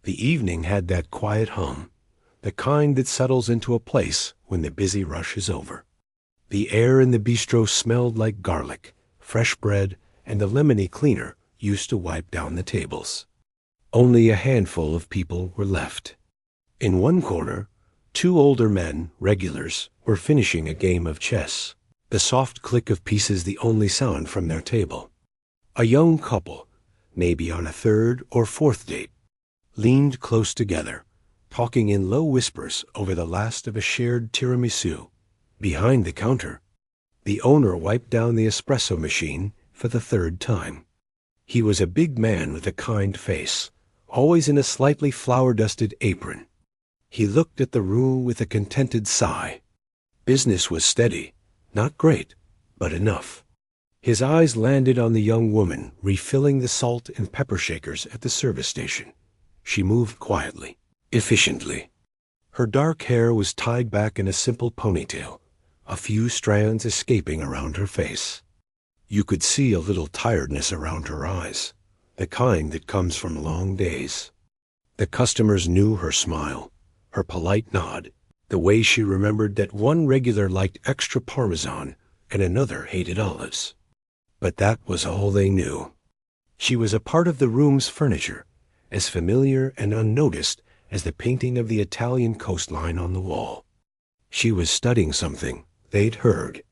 The evening had that quiet hum, the kind that settles into a place when the busy rush is over. The air in the bistro smelled like garlic, fresh bread, and the lemony cleaner used to wipe down the tables. Only a handful of people were left. In one corner, two older men, regulars, were finishing a game of chess, the soft click of pieces the only sound from their table. A young couple, maybe on a third or fourth date, leaned close together, talking in low whispers over the last of a shared tiramisu. Behind the counter, the owner wiped down the espresso machine for the third time. He was a big man with a kind face, always in a slightly flour-dusted apron. He looked at the room with a contented sigh. Business was steady, not great, but enough. His eyes landed on the young woman refilling the salt and pepper shakers at the service station. She moved quietly, efficiently. Her dark hair was tied back in a simple ponytail, a few strands escaping around her face. You could see a little tiredness around her eyes, the kind that comes from long days. The customers knew her smile, her polite nod, the way she remembered that one regular liked extra parmesan and another hated olives. But that was all they knew. She was a part of the room's furniture, as familiar and unnoticed as the painting of the Italian coastline on the wall. She was studying something they'd heard,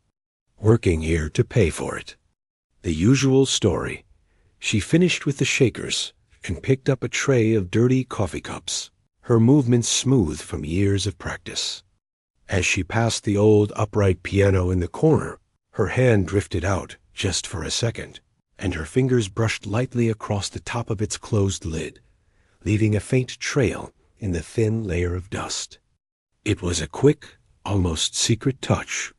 working here to pay for it. The usual story. She finished with the shakers and picked up a tray of dirty coffee cups, her movements smooth from years of practice. As she passed the old upright piano in the corner, her hand drifted out just for a second, and her fingers brushed lightly across the top of its closed lid, leaving a faint trail in the thin layer of dust. It was a quick, almost secret touch.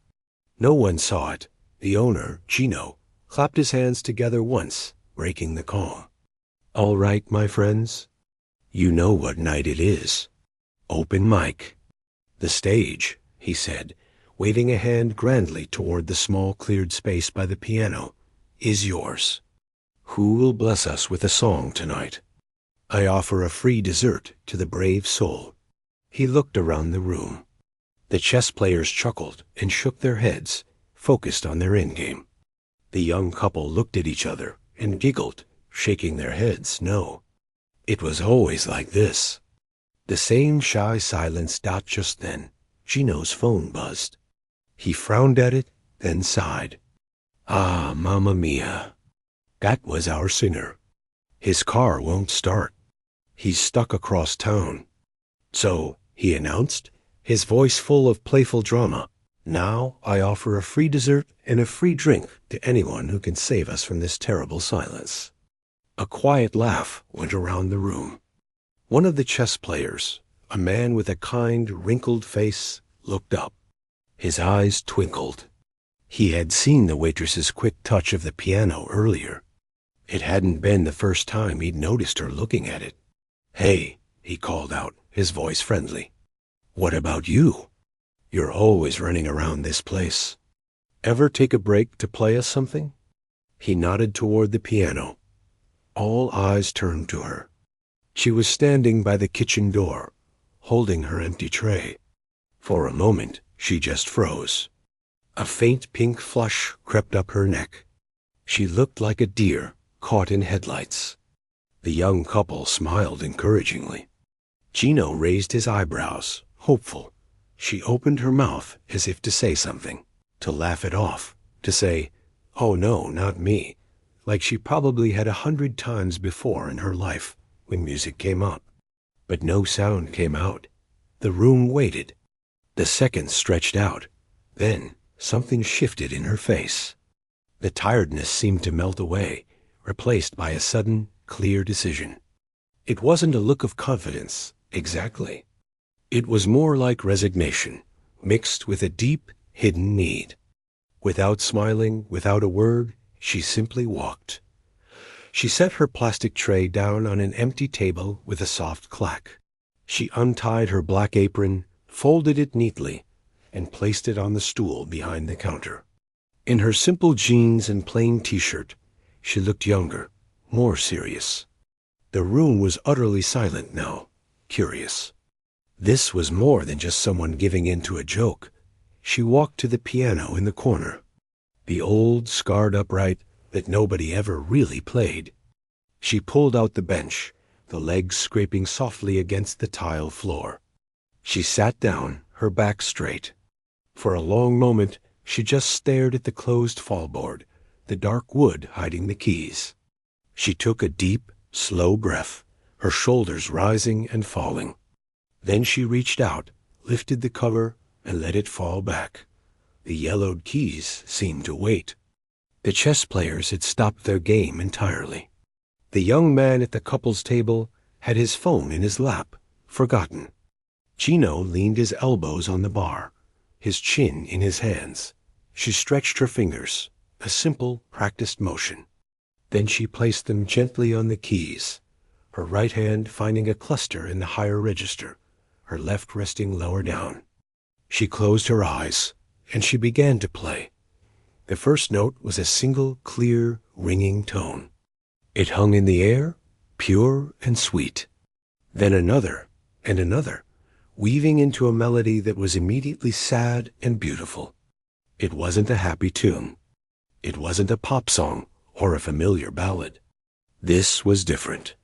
No one saw it. The owner, Gino, clapped his hands together once, breaking the calm. "All right, my friends. You know what night it is. Open mic." "The stage," he said, waving a hand grandly toward the small cleared space by the piano, "is yours. Who will bless us with a song tonight? I offer a free dessert to the brave soul." He looked around the room. The chess players chuckled and shook their heads, focused on their endgame. The young couple looked at each other and giggled, shaking their heads no. It was always like this. The same shy silence. Just then, Gino's phone buzzed. He frowned at it, then sighed. "Ah, mamma mia. That was our singer. His car won't start. He's stuck across town. So," he announced, his voice full of playful drama, "now I offer a free dessert and a free drink to anyone who can save us from this terrible silence." A quiet laugh went around the room. One of the chess players, a man with a kind, wrinkled face, looked up. His eyes twinkled. He had seen the waitress's quick touch of the piano earlier. It hadn't been the first time he'd noticed her looking at it. "Hey," he called out, his voice friendly. "What about you? You're always running around this place. Ever take a break to play us something?" He nodded toward the piano. All eyes turned to her. She was standing by the kitchen door, holding her empty tray. For a moment, she just froze. A faint pink flush crept up her neck. She looked like a deer caught in headlights. The young couple smiled encouragingly. Gino raised his eyebrows, hopeful. She opened her mouth as if to say something, to laugh it off, to say, "Oh no, not me," like she probably had 100 times before in her life when music came up. But no sound came out. The room waited. The seconds stretched out. Then something shifted in her face. The tiredness seemed to melt away, replaced by a sudden, clear decision. It wasn't a look of confidence, exactly. It was more like resignation, mixed with a deep, hidden need. Without smiling, without a word, she simply walked. She set her plastic tray down on an empty table with a soft clack. She untied her black apron, folded it neatly, and placed it on the stool behind the counter. In her simple jeans and plain t-shirt, she looked younger, more serious. The room was utterly silent now, curious. This was more than just someone giving in to a joke. She walked to the piano in the corner, the old, scarred upright that nobody ever really played. She pulled out the bench, the legs scraping softly against the tile floor. She sat down, her back straight. For a long moment, she just stared at the closed fallboard, the dark wood hiding the keys. She took a deep, slow breath, her shoulders rising and falling. Then she reached out, lifted the cover, and let it fall back. The yellowed keys seemed to wait. The chess players had stopped their game entirely. The young man at the couple's table had his phone in his lap, forgotten. Gino leaned his elbows on the bar, his chin in his hands. She stretched her fingers, a simple, practiced motion. Then she placed them gently on the keys, her right hand finding a cluster in the higher register, her left resting lower down. She closed her eyes, and she began to play. The first note was a single, clear, ringing tone. It hung in the air, pure and sweet. Then another, and another, weaving into a melody that was immediately sad and beautiful. It wasn't a happy tune. It wasn't a pop song or a familiar ballad. This was different.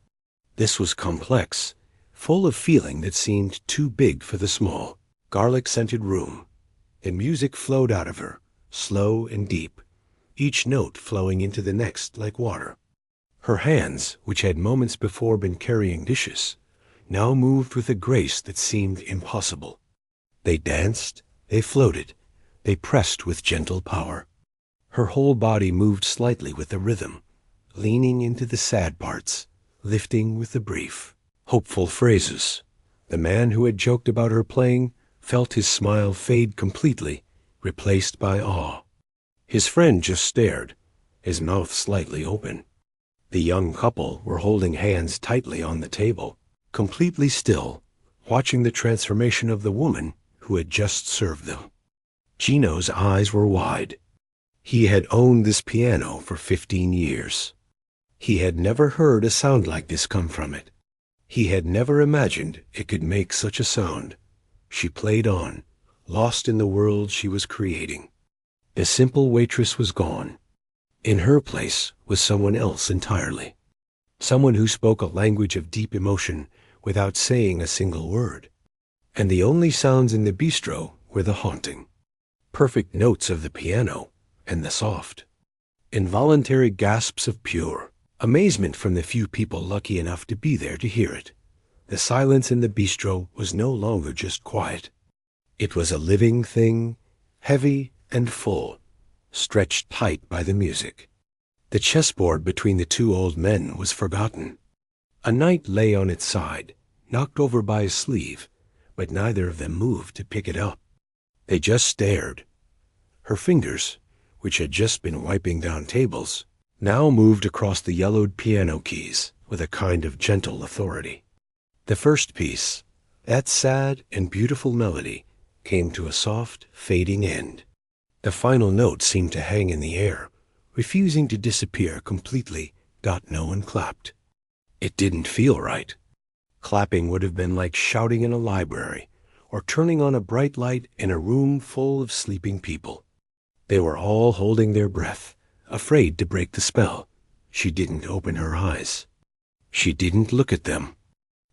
This was complex, full of feeling that seemed too big for the small, garlic-scented room. And music flowed out of her, slow and deep, each note flowing into the next like water. Her hands, which had moments before been carrying dishes, now moved with a grace that seemed impossible. They danced, they floated, they pressed with gentle power. Her whole body moved slightly with the rhythm, leaning into the sad parts, lifting with the brief, hopeful phrases. The man who had joked about her playing felt his smile fade completely, replaced by awe. His friend just stared, his mouth slightly open. The young couple were holding hands tightly on the table, completely still, watching the transformation of the woman who had just served them. Gino's eyes were wide. He had owned this piano for 15 years. He had never heard a sound like this come from it. He had never imagined it could make such a sound. She played on, lost in the world she was creating. The simple waitress was gone. In her place was someone else entirely. Someone who spoke a language of deep emotion without saying a single word. And the only sounds in the bistro were the haunting, perfect notes of the piano and the soft, involuntary gasps of pure amazement from the few people lucky enough to be there to hear it. The silence in the bistro was no longer just quiet. It was a living thing, heavy and full, stretched tight by the music. The chessboard between the two old men was forgotten. A knight lay on its side, knocked over by a sleeve, but neither of them moved to pick it up. They just stared. Her fingers, which had just been wiping down tables, now moved across the yellowed piano keys with a kind of gentle authority. The first piece, that sad and beautiful melody, came to a soft, fading end. The final note seemed to hang in the air, refusing to disappear completely. No one clapped. It didn't feel right. Clapping would have been like shouting in a library or turning on a bright light in a room full of sleeping people. They were all holding their breath, afraid to break the spell. She didn't open her eyes. She didn't look at them.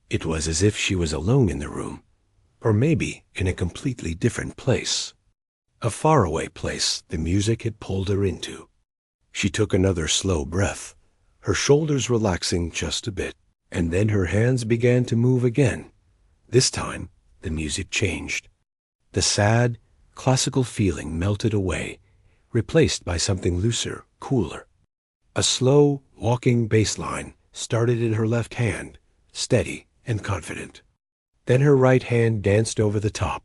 It was as if she was alone in the room, or maybe in a completely different place. A faraway place the music had pulled her into. She took another slow breath, her shoulders relaxing just a bit, and then her hands began to move again. This time, the music changed. The sad, classical feeling melted away, replaced by something looser, cooler. A slow, walking bass line started in her left hand, steady and confident. Then her right hand danced over the top,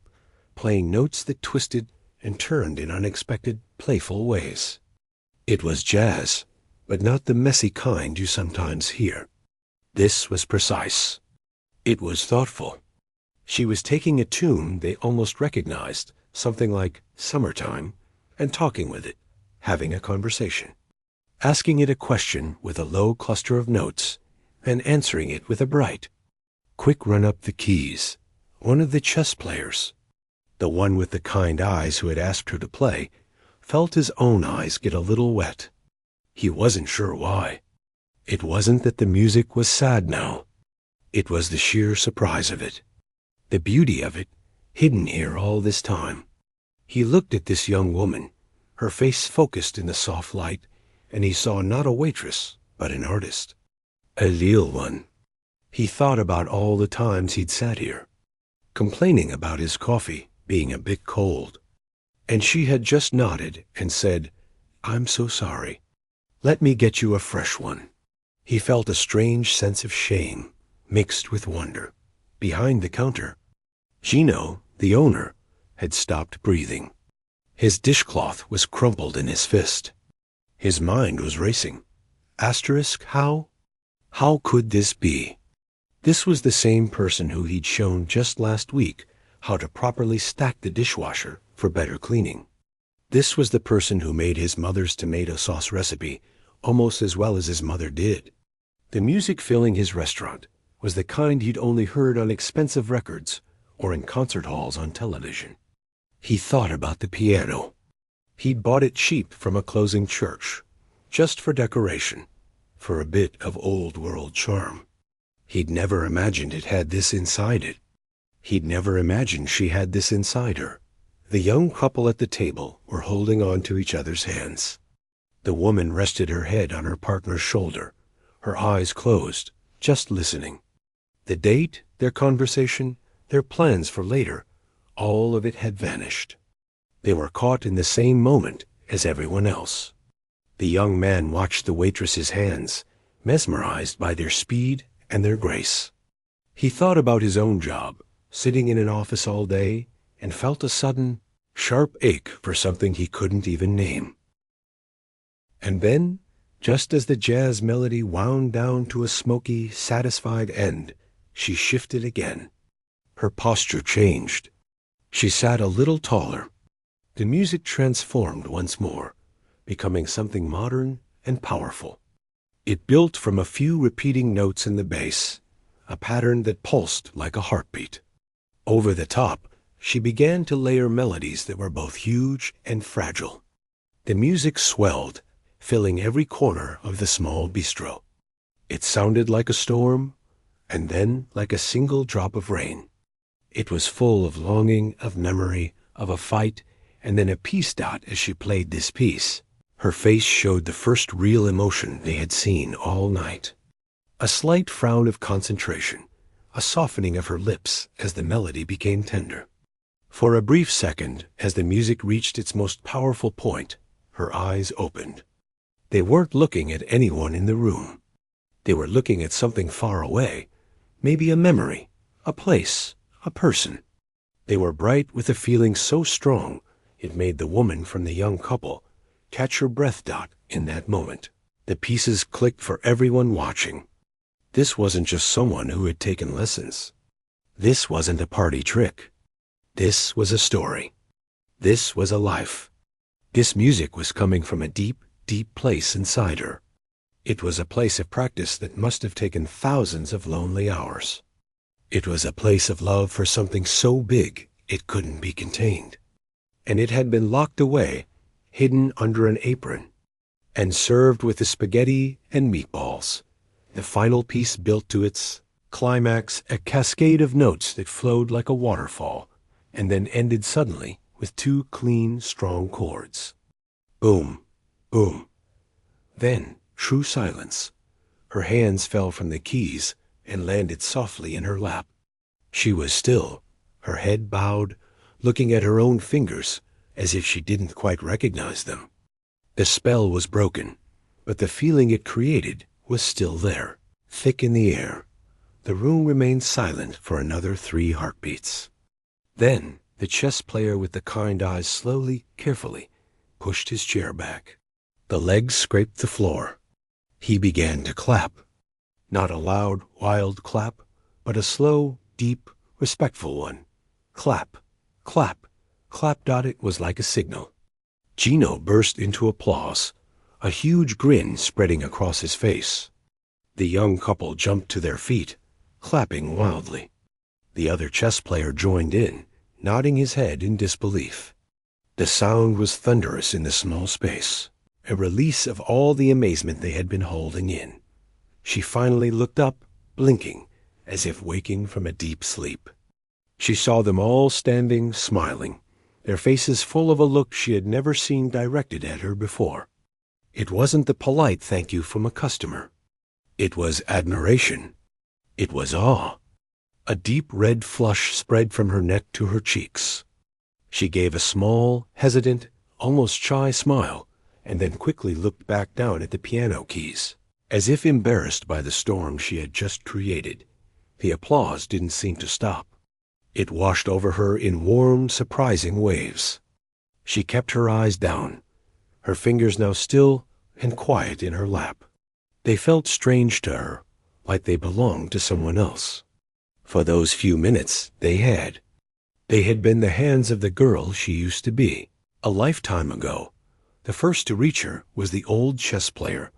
playing notes that twisted and turned in unexpected, playful ways. It was jazz, but not the messy kind you sometimes hear. This was precise. It was thoughtful. She was taking a tune they almost recognized, something like Summertime, and talking with it, having a conversation. Asking it a question with a low cluster of notes, and answering it with a bright, quick run up the keys. One of the chess players, the one with the kind eyes who had asked her to play, felt his own eyes get a little wet. He wasn't sure why. It wasn't that the music was sad now. It was the sheer surprise of it, the beauty of it, hidden here all this time. He looked at this young woman, her face focused in the soft light, and he saw not a waitress, but an artist. A real one. He thought about all the times he'd sat here, complaining about his coffee being a bit cold. And she had just nodded and said, "I'm so sorry. Let me get you a fresh one." He felt a strange sense of shame, mixed with wonder. Behind the counter, Gino, the owner, had stopped breathing. His dishcloth was crumpled in his fist. His mind was racing. Asterisk, how? How could this be? This was the same person who he'd shown just last week how to properly stack the dishwasher for better cleaning. This was the person who made his mother's tomato sauce recipe almost as well as his mother did. The music filling his restaurant was the kind he'd only heard on expensive records or in concert halls on television. He thought about the piano. He'd bought it cheap from a closing church, just for decoration, for a bit of old-world charm. He'd never imagined it had this inside it. He'd never imagined she had this inside her. The young couple at the table were holding on to each other's hands. The woman rested her head on her partner's shoulder, her eyes closed, just listening. The date, their conversation, their plans for later, all of it had vanished. They were caught in the same moment as everyone else. The young man watched the waitress's hands, mesmerized by their speed and their grace. He thought about his own job, sitting in an office all day, and felt a sudden, sharp ache for something he couldn't even name. And then, just as the jazz melody wound down to a smoky, satisfied end, she shifted again. Her posture changed. She sat a little taller. The music transformed once more, becoming something modern and powerful. It built from a few repeating notes in the bass, a pattern that pulsed like a heartbeat. Over the top, she began to layer melodies that were both huge and fragile. The music swelled, filling every corner of the small bistro. It sounded like a storm, and then like a single drop of rain. It was full of longing, of memory, of a fight, and then a peace dot as she played this piece. Her face showed the first real emotion they had seen all night. A slight frown of concentration, a softening of her lips as the melody became tender. For a brief second, as the music reached its most powerful point, her eyes opened. They weren't looking at anyone in the room. They were looking at something far away, maybe a memory, a place, a person. They were bright with a feeling so strong it made the woman from the young couple catch her breath in that moment. The pieces clicked for everyone watching. This wasn't just someone who had taken lessons. This wasn't a party trick. This was a story. This was a life. This music was coming from a deep, deep place inside her. It was a place of practice that must have taken thousands of lonely hours. It was a place of love for something so big it couldn't be contained. And it had been locked away, hidden under an apron, and served with the spaghetti and meatballs. The final piece built to its climax a cascade of notes that flowed like a waterfall, and then ended suddenly with two clean, strong chords. Boom, boom. Then, true silence. Her hands fell from the keys and landed softly in her lap. She was still, her head bowed, looking at her own fingers as if she didn't quite recognize them. The spell was broken, but the feeling it created was still there, thick in the air. The room remained silent for another 3 heartbeats. Then, the chess player with the kind eyes slowly, carefully, pushed his chair back. The legs scraped the floor. He began to clap. Not a loud, wild clap, but a slow, deep, respectful one. Clap, clap, clap. It was like a signal. Gino burst into applause, a huge grin spreading across his face. The young couple jumped to their feet, clapping wildly. The other chess player joined in, nodding his head in disbelief. The sound was thunderous in the small space, a release of all the amazement they had been holding in. She finally looked up, blinking, as if waking from a deep sleep. She saw them all standing, smiling, their faces full of a look she had never seen directed at her before. It wasn't the polite thank you from a customer. It was admiration. It was awe. A deep red flush spread from her neck to her cheeks. She gave a small, hesitant, almost shy smile, and then quickly looked back down at the piano keys, as if embarrassed by the storm she had just created. The applause didn't seem to stop. It washed over her in warm, surprising waves. She kept her eyes down, her fingers now still and quiet in her lap. They felt strange to her, like they belonged to someone else. For those few minutes, they had. They had been the hands of the girl she used to be. A lifetime ago, the first to reach her was the old chess player,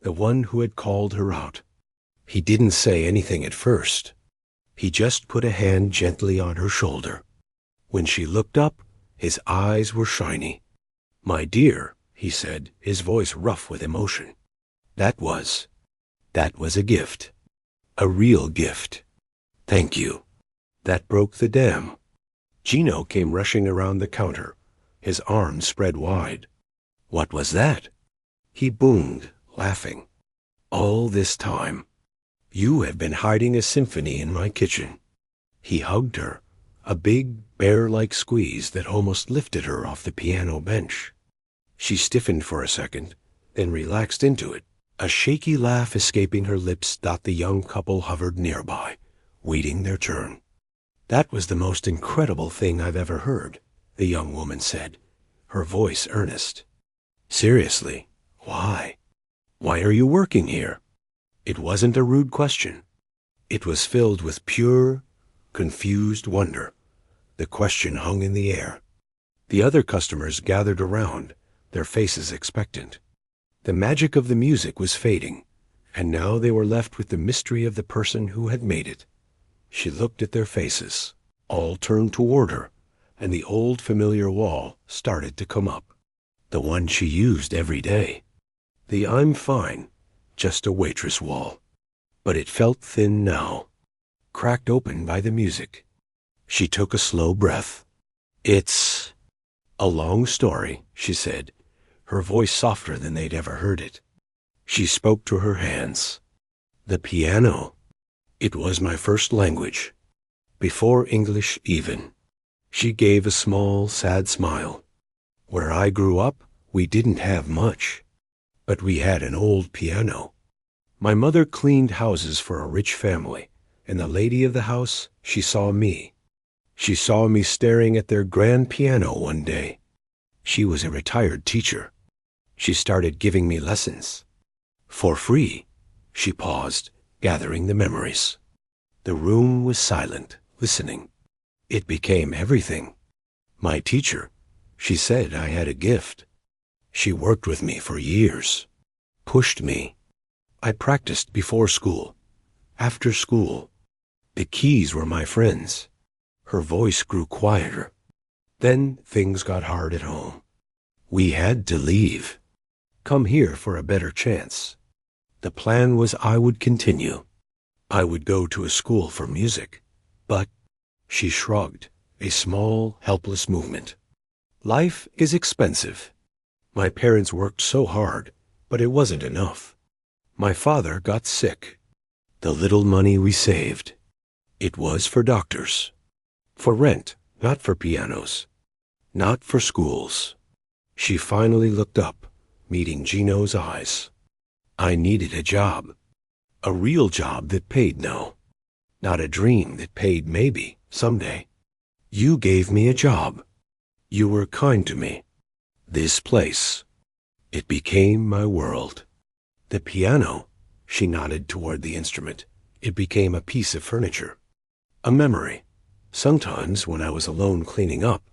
the one who had called her out. He didn't say anything at first. He just put a hand gently on her shoulder. When she looked up, his eyes were shiny. "My dear," he said, his voice rough with emotion. That was a gift. A real gift. Thank you. That broke the dam. Gino came rushing around the counter, his arms spread wide. What was that? He boomed, laughing. All this time, you have been hiding a symphony in my kitchen. He hugged her, a big, bear-like squeeze that almost lifted her off the piano bench. She stiffened for a second, then relaxed into it. A shaky laugh escaping her lips, the young couple hovered nearby, waiting their turn. That was the most incredible thing I've ever heard, the young woman said, her voice earnest. Seriously, why? Why are you working here? It wasn't a rude question. It was filled with pure, confused wonder. The question hung in the air. The other customers gathered around, their faces expectant. The magic of the music was fading, and now they were left with the mystery of the person who had made it. She looked at their faces. All turned toward her, and the old familiar wall started to come up. The one she used every day. The "I'm fine," just a waitress wall. But it felt thin now, cracked open by the music. She took a slow breath. It's a long story, she said, her voice softer than they'd ever heard it. She spoke to her hands. The piano. It was my first language, before English even. She gave a small, sad smile. Where I grew up, we didn't have much, but we had an old piano. My mother cleaned houses for a rich family, and the lady of the house, she saw me. She saw me staring at their grand piano one day. She was a retired teacher. She started giving me lessons. For free. She paused, gathering the memories. The room was silent, listening. It became everything. My teacher, she said I had a gift. She worked with me for years, pushed me. I practiced before school, after school. The keys were my friends. Her voice grew quieter. Then things got hard at home. We had to leave. Come here for a better chance. The plan was I would continue. I would go to a school for music. But, she shrugged, a small, helpless movement. Life is expensive. My parents worked so hard, but it wasn't enough. My father got sick. The little money we saved, it was for doctors. For rent, not for pianos. Not for schools. She finally looked up, meeting Gino's eyes. I needed a job. A real job that paid now. Not a dream that paid maybe, someday. You gave me a job. You were kind to me. This place. It became my world. The piano, she nodded toward the instrument. It became a piece of furniture. A memory. Sometimes, when I was alone cleaning up,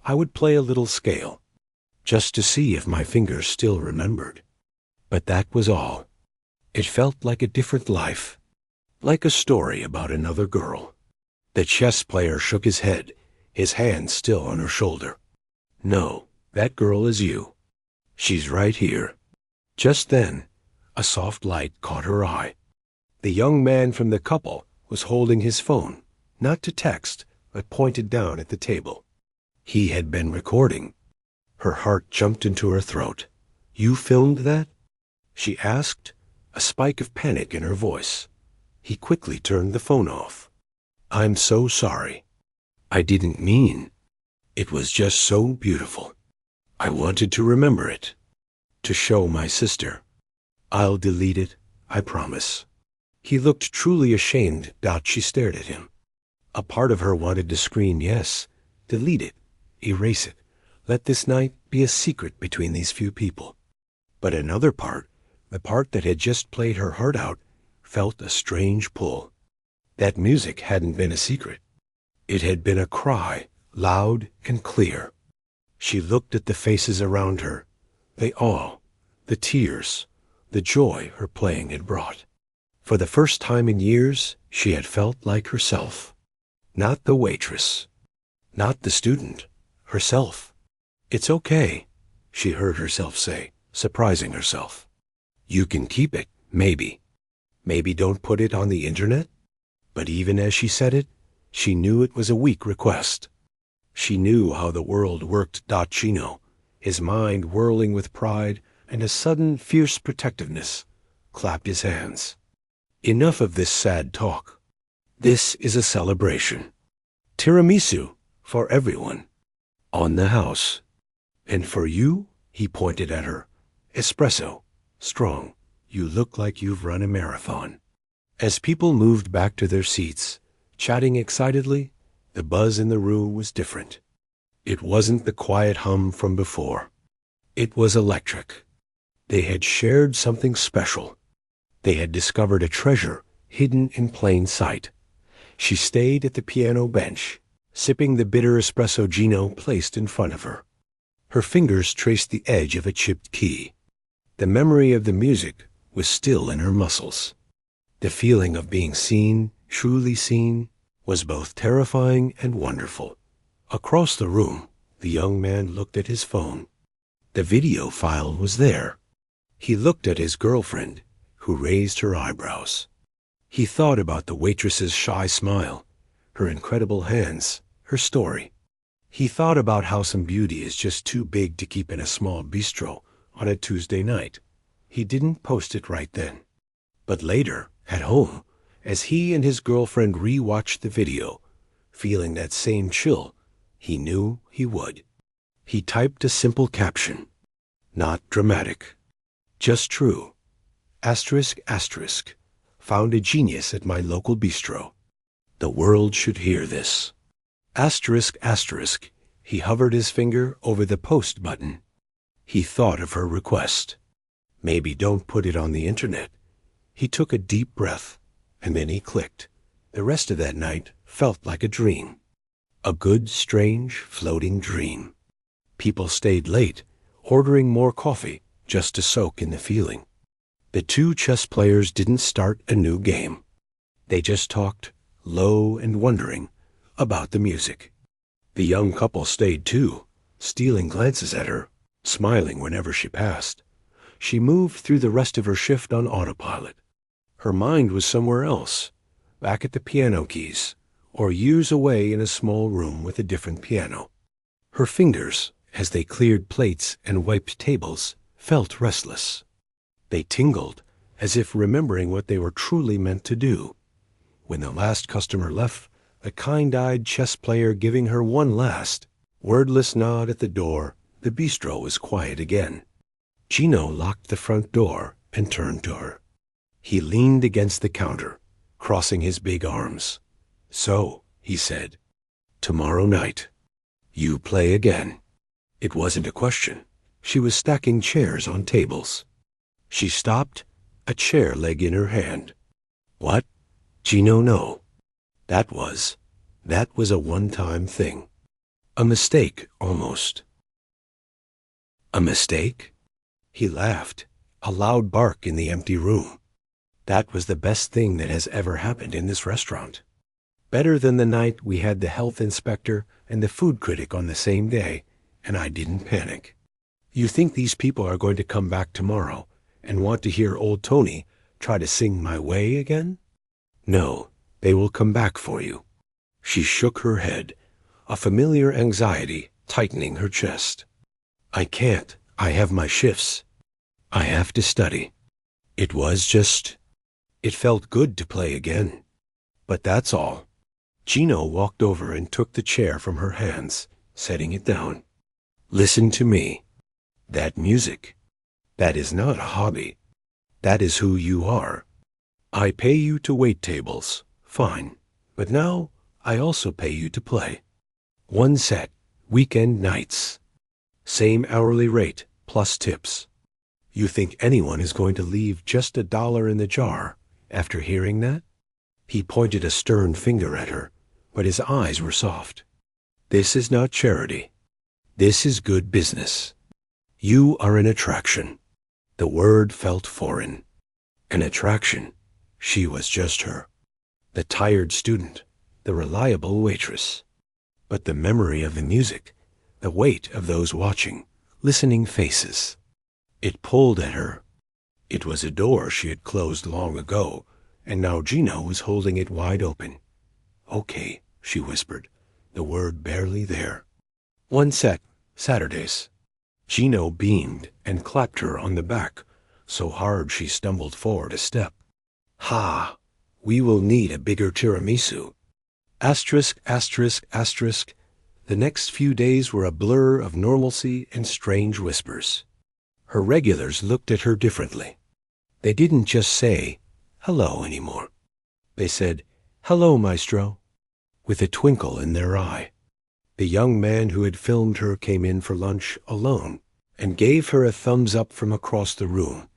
I would play a little scale, just to see if my fingers still remembered. But that was all. It felt like a different life, like a story about another girl. The chess player shook his head, his hand still on her shoulder. No, that girl is you. She's right here. Just then, a soft light caught her eye. The young man from the couple was holding his phone, not to text, but pointed down at the table. He had been recording. Her heart jumped into her throat. You filmed that? She asked, a spike of panic in her voice. He quickly turned the phone off. I'm so sorry. I didn't mean. It was just so beautiful. I wanted to remember it. To show my sister. I'll delete it, I promise. He looked truly ashamed. She stared at him. A part of her wanted to scream yes, delete it, erase it. Let this night be a secret between these few people. But another part, the part that had just played her heart out, felt a strange pull. That music hadn't been a secret. It had been a cry, loud and clear. She looked at the faces around her. They all, the tears, the joy her playing had brought. For the first time in years, she had felt like herself. Not the waitress. Not the student. Herself. It's okay, she heard herself say, surprising herself. You can keep it, maybe. Maybe don't put it on the internet? But even as she said it, she knew it was a weak request. She knew how the world worked. Gino, his mind whirling with pride and a sudden fierce protectiveness, clapped his hands. Enough of this sad talk. This is a celebration. Tiramisu for everyone. On the house. And for you, he pointed at her. Espresso. Strong. You look like you've run a marathon. As people moved back to their seats, chatting excitedly, the buzz in the room was different. It wasn't the quiet hum from before. It was electric. They had shared something special. They had discovered a treasure hidden in plain sight. She stayed at the piano bench, sipping the bitter espresso Gino placed in front of her. Her fingers traced the edge of a chipped key. The memory of the music was still in her muscles. The feeling of being seen, truly seen, was both terrifying and wonderful. Across the room, the young man looked at his phone. The video file was there. He looked at his girlfriend, who raised her eyebrows. He thought about the waitress's shy smile, her incredible hands, her story. He thought about how some beauty is just too big to keep in a small bistro on a Tuesday night. He didn't post it right then. But later, at home, as he and his girlfriend re-watched the video, feeling that same chill, he knew he would. He typed a simple caption. Not dramatic. Just true. Asterisk, asterisk. Found a genius at my local bistro. The world should hear this. Asterisk, asterisk. He hovered his finger over the post button. He thought of her request. Maybe don't put it on the internet. He took a deep breath, and then he clicked. The rest of that night felt like a dream. A good, strange, floating dream. People stayed late, ordering more coffee just to soak in the feeling. The two chess players didn't start a new game. They just talked, low and wondering, about the music. The young couple stayed too, stealing glances at her, smiling whenever she passed. She moved through the rest of her shift on autopilot. Her mind was somewhere else, back at the piano keys, or years away in a small room with a different piano. Her fingers, as they cleared plates and wiped tables, felt restless. They tingled, as if remembering what they were truly meant to do. When the last customer left, the kind-eyed chess player giving her one last, wordless nod at the door, the bistro was quiet again. Gino locked the front door and turned to her. He leaned against the counter, crossing his big arms. So, he said, tomorrow night, you play again. It wasn't a question. She was stacking chairs on tables. She stopped, a chair leg in her hand. What? Gino, no. That was a one-time thing. A mistake, almost. A mistake? He laughed, a loud bark in the empty room. That was the best thing that has ever happened in this restaurant. Better than the night we had the health inspector and the food critic on the same day, and I didn't panic. You think these people are going to come back tomorrow and want to hear old Tony try to sing My Way again? No, they will come back for you. She shook her head, a familiar anxiety tightening her chest. I can't. I have my shifts. I have to study. It felt good to play again. But that's all. Gino walked over and took the chair from her hands, setting it down. Listen to me. That music, that is not a hobby. That is who you are. I pay you to wait tables, fine. But now I also pay you to play. One set, weekend nights. Same hourly rate, plus tips. You think anyone is going to leave just $1 in the jar after hearing that? He pointed a stern finger at her, but his eyes were soft. This is not charity. This is good business. You are an attraction. The word felt foreign. An attraction. She was just her. The tired student, the reliable waitress. But the memory of the music, the weight of those watching, listening faces. It pulled at her. It was a door she had closed long ago, and now Gino was holding it wide open. Okay, she whispered, the word barely there. One set, Saturdays. Gino beamed and clapped her on the back, so hard she stumbled forward a step. Ha! We will need a bigger tiramisu. Asterisk, asterisk, asterisk. The next few days were a blur of normalcy and strange whispers. Her regulars looked at her differently. They didn't just say, hello anymore. They said, hello, maestro, with a twinkle in their eye. The young man who had filmed her came in for lunch alone and gave her a thumbs up from across the room,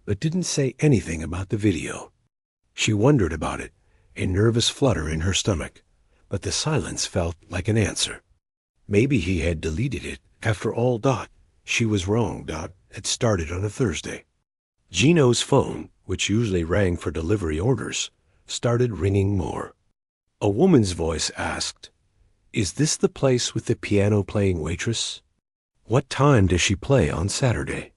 but didn't say anything about the video. She wondered about it, a nervous flutter in her stomach, but the silence felt like an answer. Maybe he had deleted it. After all, she was wrong. It started on a Thursday. Gino's phone, which usually rang for delivery orders, started ringing more. A woman's voice asked, is this the place with the piano-playing waitress? What time does she play on Saturday?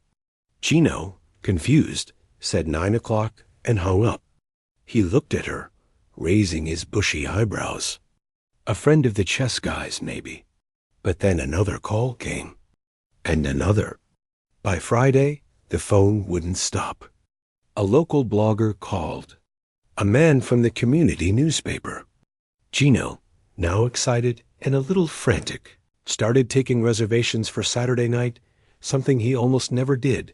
Gino, confused, said 9 o'clock and hung up. He looked at her, raising his bushy eyebrows. A friend of the chess guy's, maybe. But then another call came. And another. By Friday, the phone wouldn't stop. A local blogger called. A man from the community newspaper. Gino, now excited and a little frantic, started taking reservations for Saturday night, something he almost never did.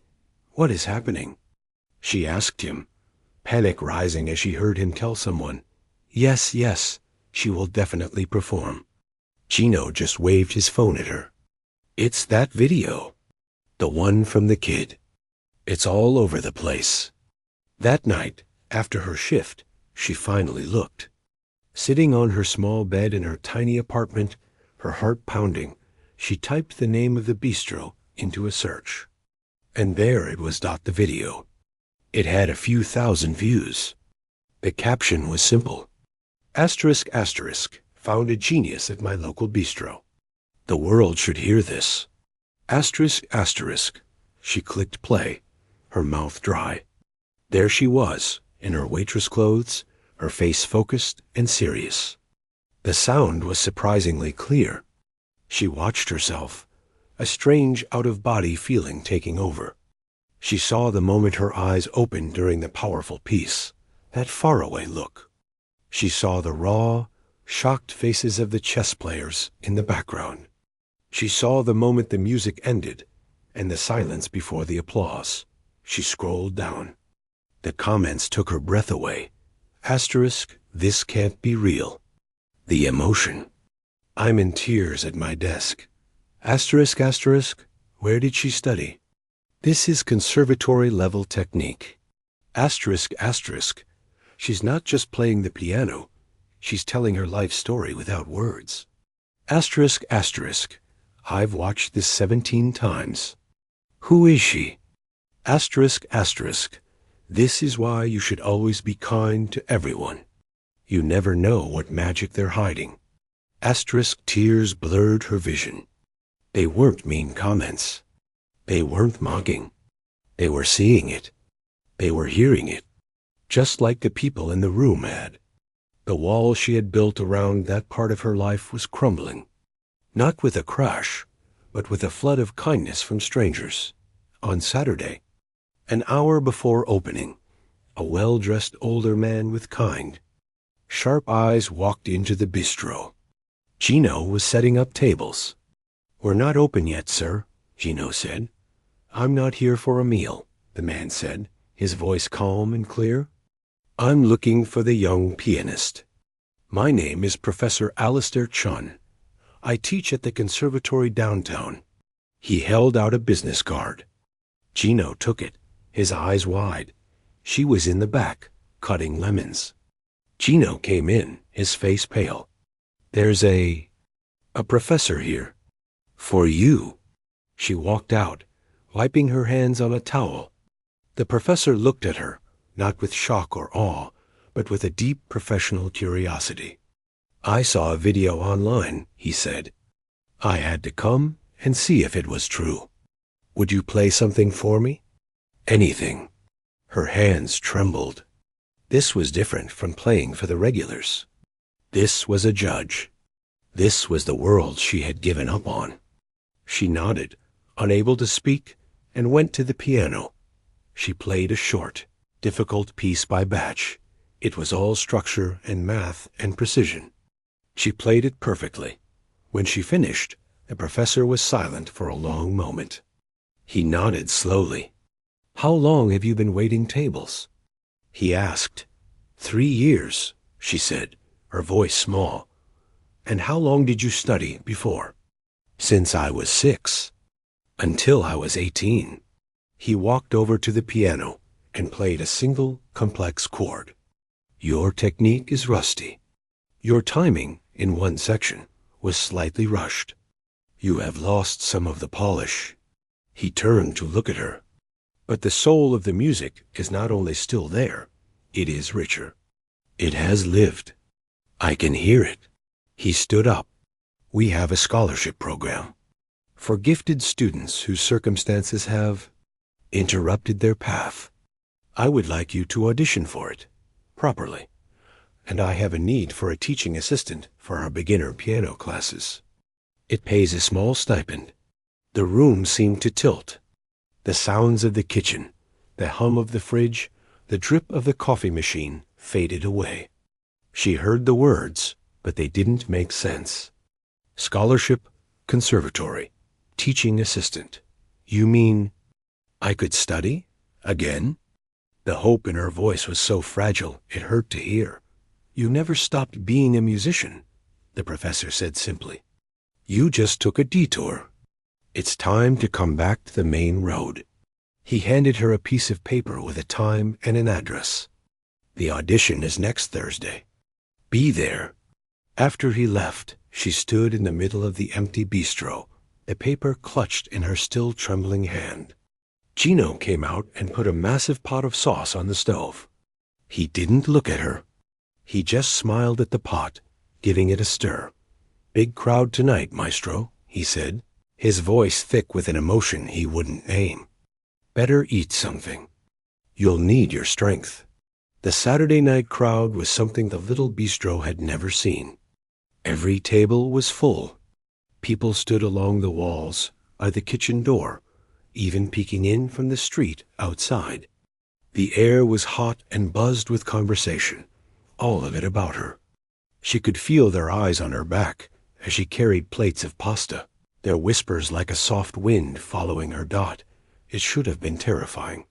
What is happening? She asked him, panic rising as she heard him tell someone, yes, she will definitely perform. Gino just waved his phone at her. It's that video. The one from the kid. It's all over the place. That night, after her shift, she finally looked. Sitting on her small bed in her tiny apartment, her heart pounding, she typed the name of the bistro into a search. And there it was. The video. It had a few thousand views. The caption was simple. Asterisk, asterisk, found a genius at my local bistro. The world should hear this. Asterisk, asterisk. She clicked play, her mouth dry. There she was, in her waitress clothes, her face focused and serious. The sound was surprisingly clear. She watched herself, a strange out-of-body feeling taking over. She saw the moment her eyes opened during the powerful piece, that faraway look. She saw the raw, shocked faces of the chess players in the background. She saw the moment the music ended and the silence before the applause. She scrolled down. The comments took her breath away. Asterisk, this can't be real. The emotion. I'm in tears at my desk. Asterisk, asterisk, where did she study? This is conservatory level technique. Asterisk, asterisk, she's not just playing the piano, she's telling her life story without words. Asterisk, asterisk, I've watched this 17 times. Who is she? Asterisk, asterisk, This is why you should always be kind to everyone. You never know what magic they're hiding. Asterisk tears blurred her vision. They weren't mean comments. They weren't mocking. They were seeing it. They were hearing it. Just like the people in the room had. The wall she had built around that part of her life was crumbling. Not with a crash, but with a flood of kindness from strangers. On Saturday, an hour before opening, a well-dressed older man with kind, sharp eyes walked into the bistro. Gino was setting up tables. "We're not open yet, sir," Gino said. "I'm not here for a meal," the man said, his voice calm and clear. "I'm looking for the young pianist. My name is Professor Alistair Chun. I teach at the conservatory downtown." He held out a business card. Gino took it, his eyes wide. She was in the back, cutting lemons. Gino came in, his face pale. "There's a professor here. For you." She walked out, wiping her hands on a towel. The professor looked at her, not with shock or awe, but with a deep professional curiosity. "I saw a video online," he said. "I had to come and see if it was true. Would you play something for me?" "Anything." Her hands trembled. This was different from playing for the regulars. This was a judge. This was the world she had given up on. She nodded, unable to speak, and went to the piano. She played a short, difficult piece by batch. It was all structure and math and precision. She played it perfectly. When she finished, the professor was silent for a long moment. He nodded slowly. "How long have you been waiting tables?" He asked. 3 years, she said, her voice small. "And how long did you study before?" "Since I was 6. Until I was 18. He walked over to the piano and played a single, complex chord. "Your technique is rusty. Your timing, in one section, was slightly rushed. You have lost some of the polish." He turned to look at her. "But the soul of the music is not only still there, it is richer. It has lived. I can hear it." He stood up. "We have a scholarship program for gifted students whose circumstances have interrupted their path. I would like you to audition for it, properly. And I have a need for a teaching assistant for our beginner piano classes. It pays a small stipend." The room seemed to tilt. The sounds of the kitchen, the hum of the fridge, the drip of the coffee machine faded away. She heard the words, but they didn't make sense. Scholarship, conservatory, teaching assistant. "You mean I could study? Again?" The hope in her voice was so fragile it hurt to hear. "You never stopped being a musician," the professor said simply. "You just took a detour. It's time to come back to the main road." He handed her a piece of paper with a time and an address. "The audition is next Thursday. Be there." After he left, she stood in the middle of the empty bistro, the paper clutched in her still trembling hand. Gino came out and put a massive pot of sauce on the stove. He didn't look at her. He just smiled at the pot, giving it a stir. "Big crowd tonight, maestro," he said, his voice thick with an emotion he wouldn't name. "Better eat something. You'll need your strength." The Saturday night crowd was something the little bistro had never seen. Every table was full. People stood along the walls, by the kitchen door, even peeking in from the street outside. The air was hot and buzzed with conversation, all of it about her. She could feel their eyes on her back as she carried plates of pasta, their whispers like a soft wind following her dot. It should have been terrifying.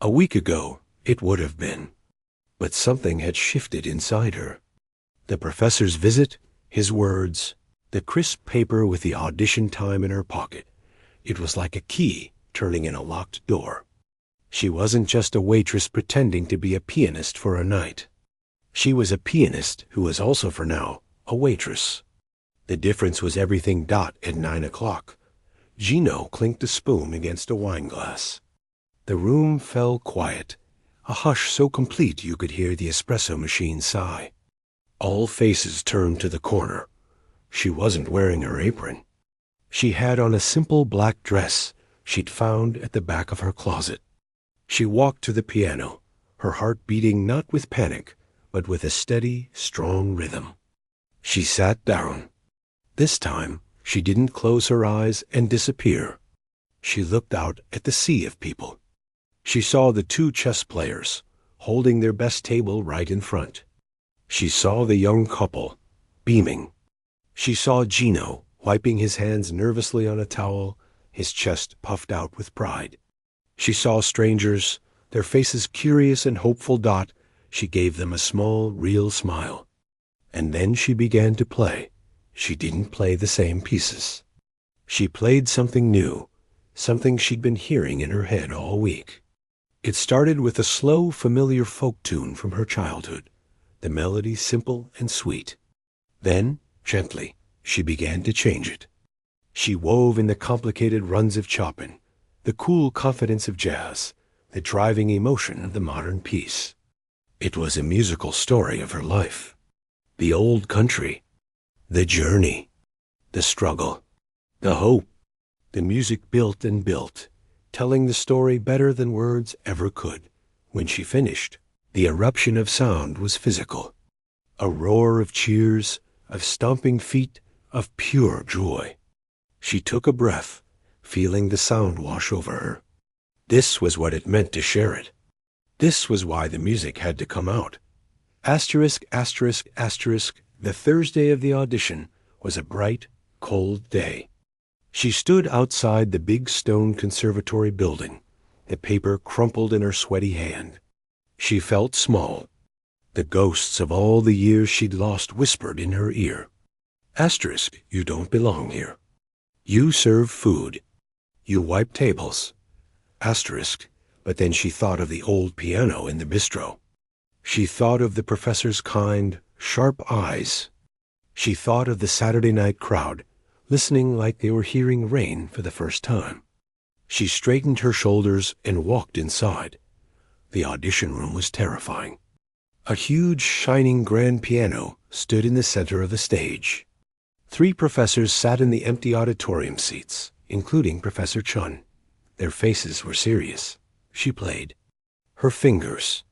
A week ago, it would have been. But something had shifted inside her. The professor's visit, his words, the crisp paper with the audition time in her pocket. It was like a key turning in a locked door. She wasn't just a waitress pretending to be a pianist for a night. She was a pianist who was also, for now, a waitress. The difference was everything dot at 9 o'clock. Gino clinked a spoon against a wine glass. The room fell quiet, a hush so complete you could hear the espresso machine sigh. All faces turned to the corner. She wasn't wearing her apron. She had on a simple black dress she'd found at the back of her closet. She walked to the piano, her heart beating not with panic, but with a steady, strong rhythm. She sat down. This time, she didn't close her eyes and disappear. She looked out at the sea of people. She saw the two chess players, holding their best table right in front. She saw the young couple, beaming. She saw Gino, wiping his hands nervously on a towel, his chest puffed out with pride. She saw strangers, their faces curious and hopeful. She gave them a small, real smile. And then she began to play. She didn't play the same pieces. She played something new, something she'd been hearing in her head all week. It started with a slow, familiar folk tune from her childhood, the melody simple and sweet. Then, gently, she began to change it. She wove in the complicated runs of Chopin, the cool confidence of jazz, the driving emotion of the modern piece. It was a musical story of her life. The old country, the journey, the struggle, the hope. The music built and built, telling the story better than words ever could. When she finished, the eruption of sound was physical. A roar of cheers, of stomping feet, of pure joy. She took a breath, feeling the sound wash over her. This was what it meant to share it. This was why the music had to come out. Asterisk, asterisk, asterisk, the Thursday of the audition was a bright, cold day. She stood outside the big stone conservatory building, the paper crumpled in her sweaty hand. She felt small. The ghosts of all the years she'd lost whispered in her ear. Asterisk, you don't belong here. You serve food. You wipe tables. Asterisk, but then she thought of the old piano in the bistro. She thought of the professor's kind, sharp eyes. She thought of the Saturday night crowd, listening like they were hearing rain for the first time. She straightened her shoulders and walked inside. The audition room was terrifying. A huge, shining grand piano stood in the center of the stage. 3 professors sat in the empty auditorium seats, including Professor Chun. Their faces were serious. She played. Her fingers,